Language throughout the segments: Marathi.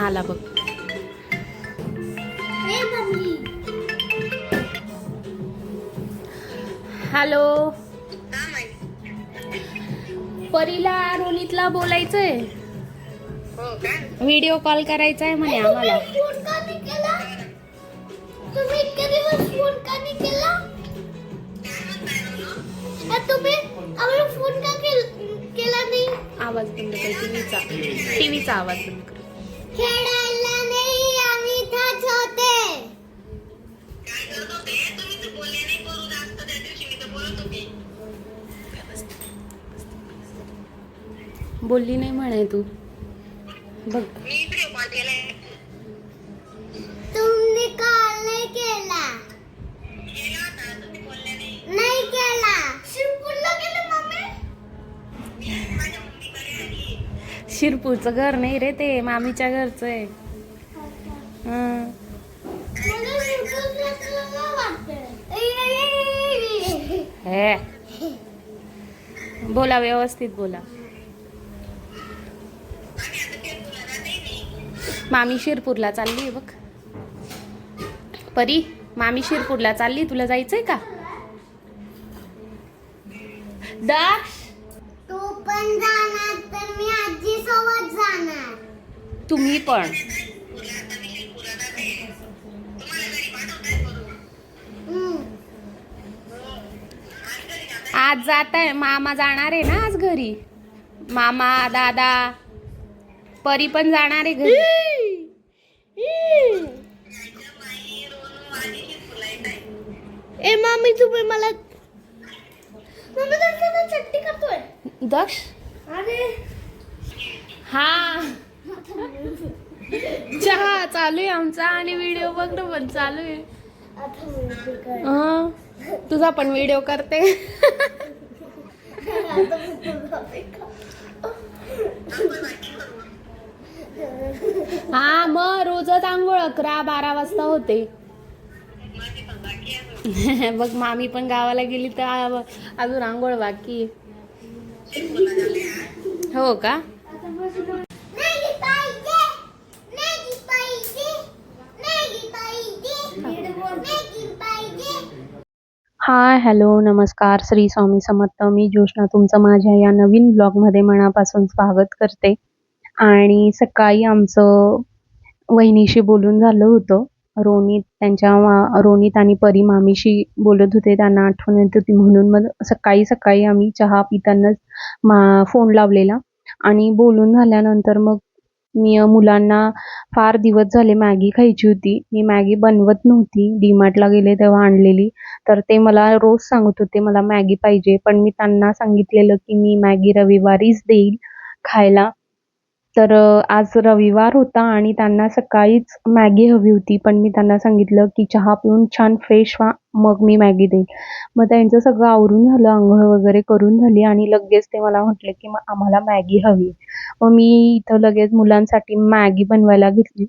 आला बघ. हॅलो, परीला रोनीतला बोलायचंय. व्हिडिओ कॉल करायचा आहे म्हणे आम्हाला. तुम्ही इतके दिवस फोन का नाही केला? तुम्ही आम्हाला फोन का केला नाही? आवाज बंद कर टीव्हीचा आवाज बंद कर. खेळायला नाही, आम्ही इथंच होते. काय करत होते तुम्ही? तर बोलले नाही करू जास्त. त्या दिवशी मी तर बोलत होते. बोलली नाही म्हणे तू. बघ मी व्हिडिओ कॉल केलाय. तुम्ही कॉल नाही केला. केला होता तुम्ही बोलले नाही. नाही केला. शिरपूरला गेले मम्मी. माझ्या मम्मीकडे आली. शिरपूरचं घर नाही रे, ते मामीच्या घरचं आहे. हं. मला शिरपूरला वाटतं. हे बोला, व्यवस्थित बोला. आणि आता ते तुला जाते मी. मामी शिरपूरला चालली बघ. परी, मामी शिरपूरला चालली, तुला जायचंय का? दक्ष, तू पण जाणार तर मी आजी सोबत जाणार. तुम्ही पण. तुला आता मी शिरपूरला जाते. तुम्हाला घरी पाठवताय करू. आज घरी जाताय. आज जात आहे, मामा जाणार आहे ना आज घरी. मामा, दादा, परी पण जाणार आहे घरी. माझ्या माई, रोनू आणि शिरपूरला येत आहे. ए मम्मी तुम्ही मला मम्मी त्यांना चट्टी करतोय. दक्ष, अरे हा चहा चालू आहे आमचा आणि व्हिडिओ बघणं पण चालू आहे. आता मी काय हं, तुझा पण व्हिडिओ करते. हा, मग रोजच आंघोळ 11-12 वाजता होते. माझी पण बाकी आहे. बघ, मामी पण गावाला गेली तर अजून आंघोळ बाकी आहे. शिरपूरला झाले आज. हो का? नाही पाहिजे. नाही पाहिजे. नाही पाहिजे. नाही पाहिजे. हाय, हॅलो, नमस्कार, श्री स्वामी समर्थ. मी ज्योष्ना तुमचं माझ्या या नवीन ब्लॉगमध्ये मनापासून स्वागत करते. आणि सकाळी आमचं वहिनीशी बोलून झालं होतं. रोनित आणि परी मामीशी बोलत होते. त्यांना आठवण येत होती म्हणून मग सकाळी आम्ही चहा पितानाच फोन लावलेला. आणि बोलून झाल्यानंतर मग मी मुलांना फार दिवस झाले मॅगी खायची होती. मी मॅगी बनवत नव्हती. डीमार्टला गेले तेव्हा आणलेली. तर ते मला रोज सांगत होते मला मॅगी पाहिजे. पण मी त्यांना सांगितलेलं की मी मॅगी रविवारीच देईल खायला. तर आज रविवार होता आणि त्यांना सकाळीच मॅगी हवी होती. पण मी त्यांना सांगितलं की चहा पिऊन छान फ्रेश व्हा, मग मी मॅगी देईल. मग त्यांचं सगळं आवरून झालं, अंघोळ वगैरे करून झाली आणि लगेच ते मला म्हटले की मग आम्हाला मॅगी हवी. मग मी इथं लगेच मुलांसाठी मॅगी बनवायला घेतली.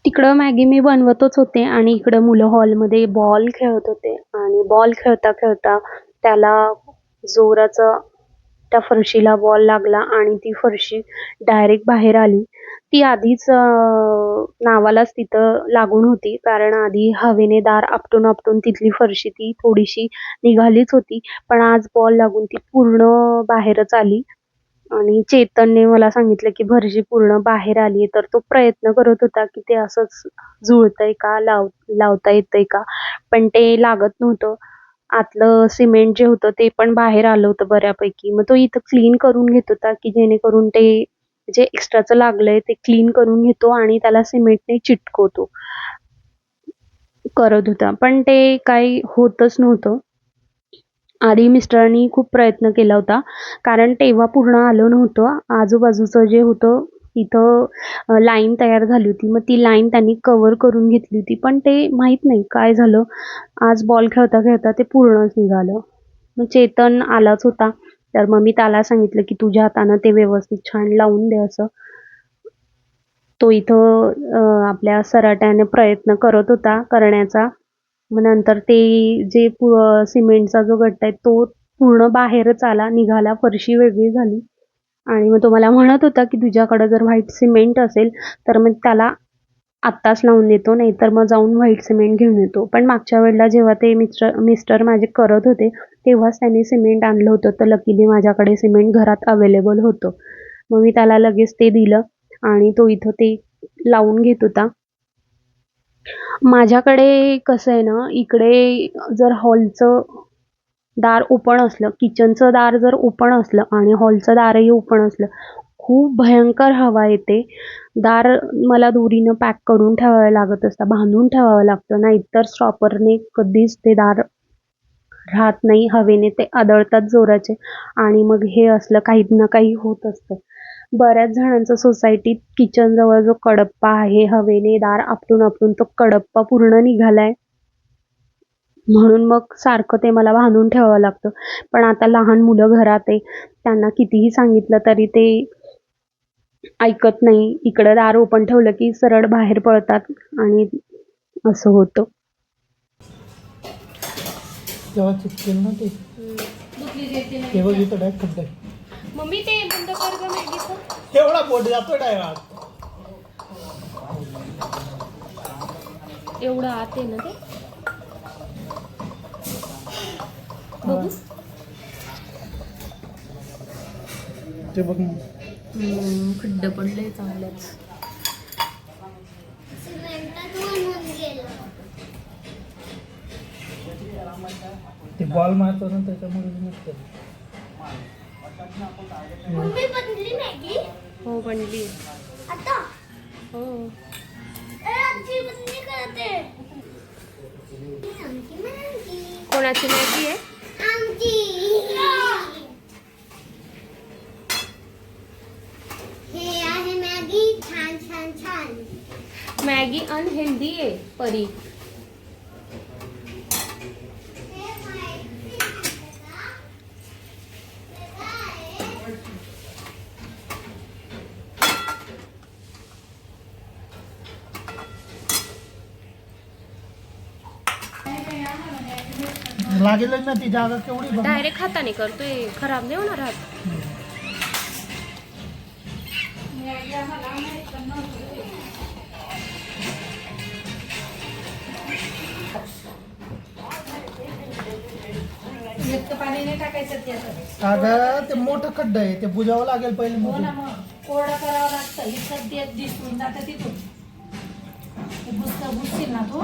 तिकडं मॅगी मी बनवतच होते आणि इकडं मुलं हॉलमध्ये बॉल खेळत होते. आणि बॉल खेळता खेळता त्याला जोराचा त्या फरशीला बॉल लागला आणि ती फरशी डायरेक्ट बाहेर आली. ती आधीच नावालाच तिथं लागून होती, कारण आधी हवेने दार आपटून आपटून तिथली फरशी ती थोडीशी निघालीच होती. पण आज बॉल लागून ती पूर्ण बाहेरच आली. आणि चेतनने मला सांगितलं की भरशी पूर्ण बाहेर आली आहे. तर तो प्रयत्न करत होता की ते असंच जुळतंय का, लावता येतंय का, पण ते लागत नव्हतं. आतलं सिमेंट जे होतं ते पण बाहेर आलं होतं बऱ्यापैकी. मग तो इथं क्लीन करून घेत होता की जेणेकरून ते जे एक्स्ट्राचं लागलंय ते क्लीन करून घेतो आणि त्याला सिमेंटने चिटकवतो. करत होता. पण ते काही होतच नव्हतं. आधी मिस्टरांनी खूप प्रयत्न केला होता. कारण तेव्हा पूर्ण आलं नव्हतं. आजूबाजूचं जे होतं तिथं लाईन तयार झाली होती. मग ती लाईन त्यांनी कव्हर करून घेतली होती. पण ते माहीत नाही काय झालं, आज बॉल खेळता-खेळता ते पूर्णच निघालं. मग चेतन आलाच होता. तर मग मी त्याला सांगितलं, की "तुझ्या हातानं ते व्यवस्थित छान लावून दे" असं. तो इथं आपल्या सराट्याने प्रयत्न करत होता करण्याचा. मग नंतर ते जे सिमेंटचा जो गट्टा आहे तो पूर्ण बाहेरच आला, निघाला, फरशी वेगळी झाली आणि मग तो मला म्हणत होता, की "तुझ्याकडं जर व्हाईट सिमेंट असेल, तर मग त्याला आत्ताच लावून देतो, नाहीतर मग जाऊन व्हाईट सिमेंट घेऊन येतो." पण मागच्या वेळेला जेव्हा ते मिस्टर माझे करत होते, तेव्हाच त्यांनी सिमेंट आणलं होतं. तर लकीली माझ्याकडे सिमेंट घरात अवेलेबल होतं. मग मी त्याला लगेच ते दिलं आणि तो इथं ते लावून घेत होता. माझ्याकडे कसं आहे ना, इकडे जर हॉलचं दार ओपन असलं, किचनचं दार जर ओपन असलं आणि हॉलचं दारही ओपन असलं, खूप भयंकर हवा येते. दार मला दोरीनं पॅक करून ठेवावं लागत असतं, बांधून ठेवावं लागतं. नाहीतर स्टॉपरने कधीच ते दार राहत नाही. हवेने ते आदळतात जोराचे आणि मग हे असलं काही ना काही होत असतं. बऱ्याच जणांचं सोसायटीत किचनजवळ जो कडप्पा आहे, हवेने दार आपटून-आपटून तो कडप्पा पूर्ण निघालाय. म्हणून मग सारखं ते मला बांधून ठेवावं लागतं. पण आता लहान मुलं घरात आहे. त्यांना कितीही सांगितलं तरी ते ऐकत नाही. इकडं दार ओपन ठेवलं की सरळ बाहेर पळतात आणि असं होतं. जेव्हा चिपकेल ना ते ते बघ इथं डायरेक्ट खड्डा आहे. मम्मी ते बंद कर गं मॅगीचं. एवढा बोट जातो डायरेक्ट. एवढं आत आहे ना ते. बघू. ते बघ ना. खड्ड पडले चांगलंच. सिमेंटात बनवून गेलं. ते बॉल मारतो ना त्याच्यामुळे निघतं. मम्मी बनली मॅगी हो बनली. आता हो. आजी बनली करते. आमची मॅगी कोणाची मॅगी आहे? आमची हे आहे मॅगी छान छान छान. मॅगी अनहेल्दी आहे परी. लागेलच ना ती जागा केवढी बघ. डायरेक्ट हाताने करतोय, खराब नाही होणार हात. अगं ते मोठं खड्डा आहे, ते बुजावं लागेल पहिले मधून. कोरडं करावं लागतं. इथं ते दिसून जातं तिथून. ते बुजशील ना तू.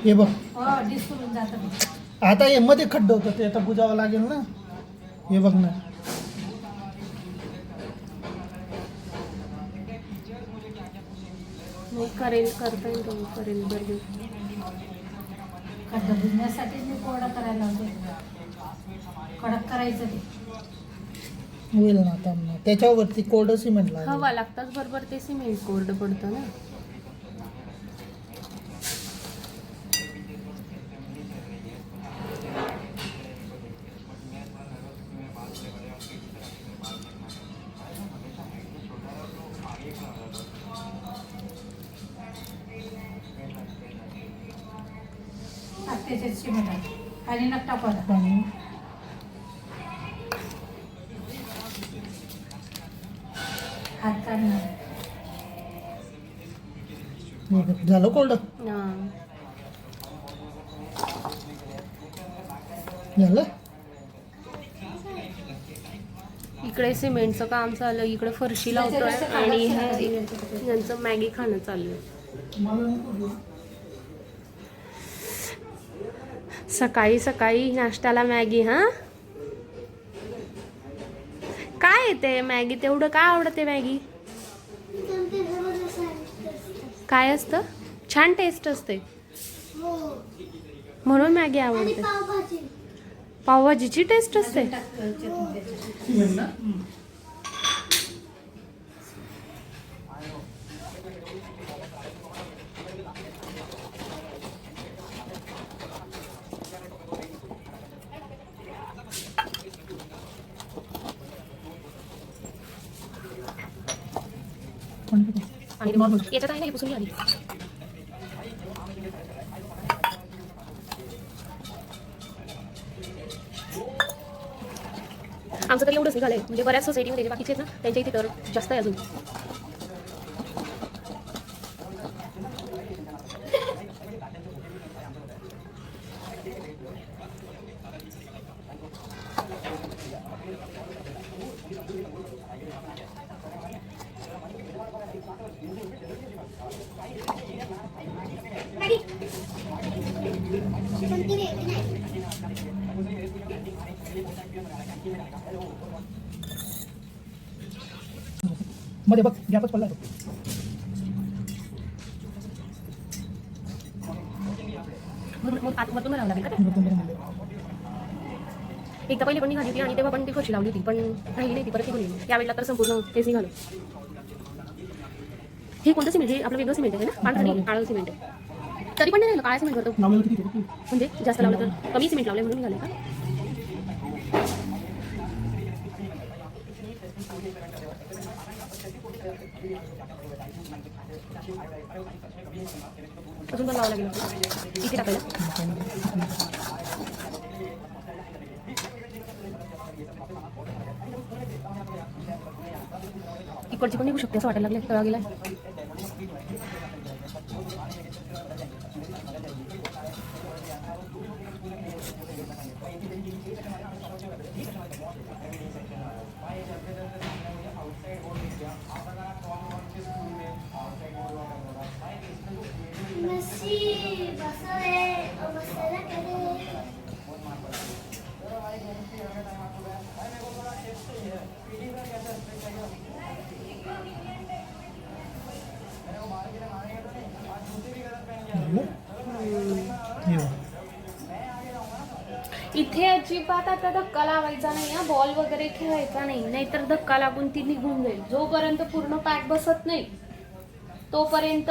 हे बघ हो दिसून जातं ते. आता हे मध्ये खड्डं होतं ते आता बुजावं लागेल ना. हे बघ ना. करेल, करता येईल तुम्ही, करेल बरं. खड्डं बुजण्यासाठी मी कोरडं करायला लावते. कडक करायचं ते. होईल ना आता ना. त्याच्यावरती कोरडं सिमेंट लागेल. हवा लागताच बरोबर ते सिमेंट कोरडं पडतं ना. त्याच्यात सिमेंट आहे आणि नग टाकायला. आणि हात काढणार. हे बघ, झालं कोरडं. हां. झालं इकडे सिमेंटचं काम चालू आहे, इकडे फरशी लावतोय आणि यांचं मॅगी खाणं चालू आहे. सकाळी सकाळी नाश्त्याला मॅगी. हा काय येते मॅगी, तेवढं काय आवडते मॅगी? काय असतं? छान टेस्ट असते म्हणून मॅगी आवडते. पावभाजीची टेस्ट असते. याच्यात आहे ना, पुसून आली. आमचं तरी एवढंच निघालंय, म्हणजे बऱ्याच सोसायटीमध्ये जे बाकीचे आहेत ना त्यांच्या इथे तर जास्त आहे अजून. मध्ये बघ गॅपच पडला तो. आतमधून राहावं लागेल का ते? एकदा पहिले पण निघाली होती आणि तेव्हा पण ती फरशी लावली होती, पण राहिली नाही ती, परत निघून गेली. यावेळेला तर संपूर्ण तेच निघालं. हे कोणतं सिमेंट? हे आपलं वेगळं सिमेंट आहे ना, पांढरं नाही काळं सिमेंट आहे. तरी पण नाही राहिलं, काळं सिमेंट करतो. म्हणजे जास्त लावलं तर कमी सिमेंट लावलं म्हणून निघालं का? अजून पण लावावं लागेल इथे टाकायला. इकडची पण निघू शकते असं वाटायला लागलं. तळा गेला. इथे अजिबात आता धक्का लावायचा नाही हा, बॉल वगैरे खेळायचा नाही, नाहीतर धक्का लागून ती निघून जाईल. जोपर्यंत पूर्ण पॅक बसत नाही तोपर्यंत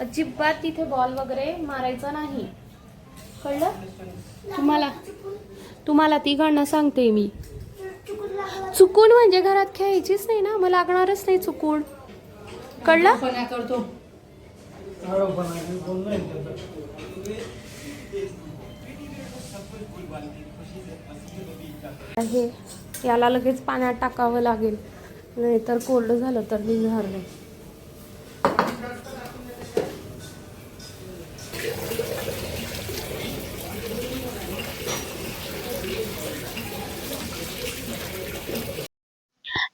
अजिबात तिथे बॉल वगैरे मारायचा नाही. कळलं तुम्हाला ती गणना सांगते मी. चुकून म्हणजे घरात खेळायचीच नाही ना, मग लागणारच नाही चुकून. कळलं? आहे याला लगेच पाण्यात टाकावं लागेल, नाहीतर कोरडं झालं तर निघणार नाही.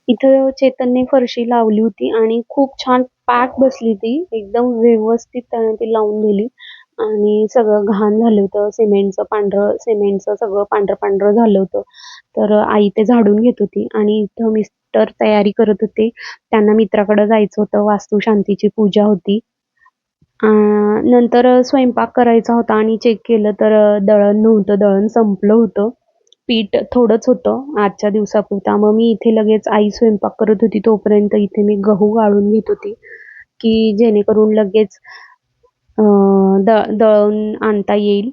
इथं चेतनने फरशी लावली होती आणि खूप छान पॅक बसली ती, एकदम व्यवस्थित त्याने ती लावून दिली. आणि सगळं घाण झालं होतं, सिमेंटचं सगळं पांढरं झालं होतं. तर आई ते झाडून घेत होती आणि इथं मिस्टर तयारी करत होते. त्यांना मित्राकडे जायचं होतं, वास्तुशांतीची पूजा होती. नंतर स्वयंपाक करायचा होता आणि चेक केलं तर दळण नव्हतं, दळण संपलं होतं. पीठ थोडंच होतं आजच्या दिवसापुरता. मग मी इथे लगेच आई स्वयंपाक करत होती तोपर्यंत इथे मी गहू गाळून घेत होती, की जेणेकरून लगेच दळून आणता येईल.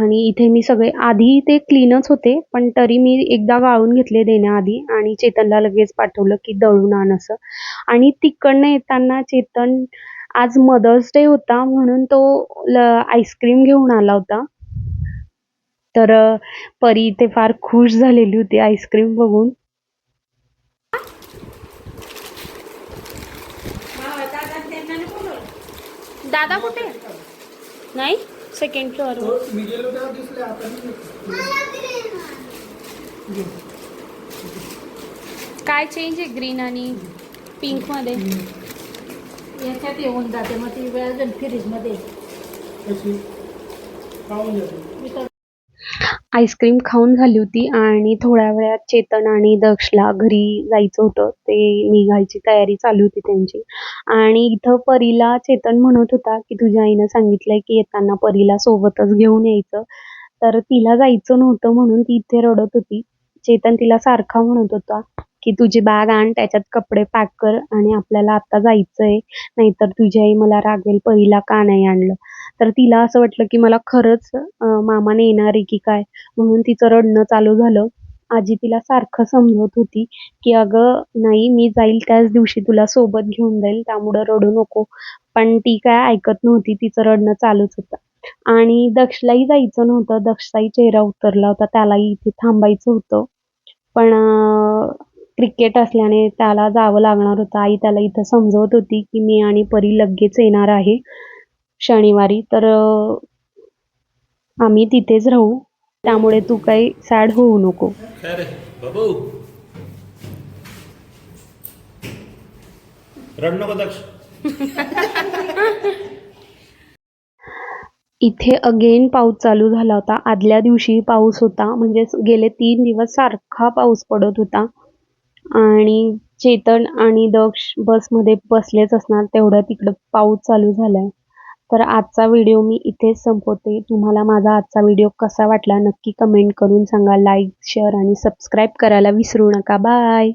आणि इथे मी सगळे आधी ते क्लीनच होते, पण तरी मी एकदा गाळून घेतले देण्याआधी आणि चेतनला लगेच पाठवलं की दळून आण असं. आणि तिकडनं येताना चेतन आज मदर्स डे होता म्हणून तो आईस्क्रीम घेऊन आला होता. तर परी इथे फार खुश झालेली होती आईस्क्रीम बघून. दादा कुठे? नाही, सेकंड फ्लोअर. मी गेलो तेव्हा दिसले, आता काय चेंज आहे ग्रीन आणि पिंकमध्ये? याच्यात येऊन जाते मग ती वेळ फ्रीजमध्ये. कशी खाऊन जाते. आईस्क्रीम खाऊन झाली होती आणि थोड्या वेळात चेतन आणि दक्षला घरी जायचं होतं. ते निघायची तयारी चालू होती त्यांची. आणि इथं परीला चेतन म्हणत होता की तुझ्या आईनं सांगितलंय की येताना परीला सोबतच घेऊन यायचं. तर तिला जायचं नव्हतं म्हणून ती इथे रडत होती. चेतन तिला सारखा म्हणत होता की तुझी बॅग आण, त्याच्यात कपडे पॅक कर आणि आपल्याला आता जायचंय, नाहीतर तुझी आई मला रागवेल, परीला का नाही आणलं. तर तिला असं वाटलं की मला खरंच मामाने येणार आहे की काय, म्हणून तिचं रडणं चालू झालं. आजी तिला सारखं समजवत होती की अगं नाही, मी जाईल त्याच दिवशी तुला सोबत घेऊन जाईल, त्यामुळं रडू नको. पण ती काय ऐकत नव्हती, तिचं रडणं चालूच होतं. आणि दक्षलाही जायचं नव्हतं. दक्षचाही चेहरा उतरला होता, त्यालाही इथे थांबायचं होतं. पण क्रिकेट असल्याने त्याला जावं लागणार होतं. आई त्याला इथं समजवत होती की मी आणि परी लगेच येणार आहे शनिवारी, तर आम्ही तिथेच राहू, त्यामुळे तू काही सॅड होऊ नको. काय रे बाबू, रड नको दक्ष. इथे अगेन पाऊस चालू झाला होता. आदल्या दिवशी पाऊस होता, म्हणजे गेले 3 दिवस सारखा पाऊस पडत होता. आणि चेतन आणि दक्ष बसमध्ये बसलेच असणार, तेवढं तिकडं पाऊस चालू झालाय. तर आजचा व्हिडिओ मी इथेच संपवते. तुम्हाला माझा आजचा व्हिडिओ कसा वाटला नक्की कमेंट करून सांगा. लाईक, शेअर आणि सबस्क्राईब करायला विसरू नका. बाय.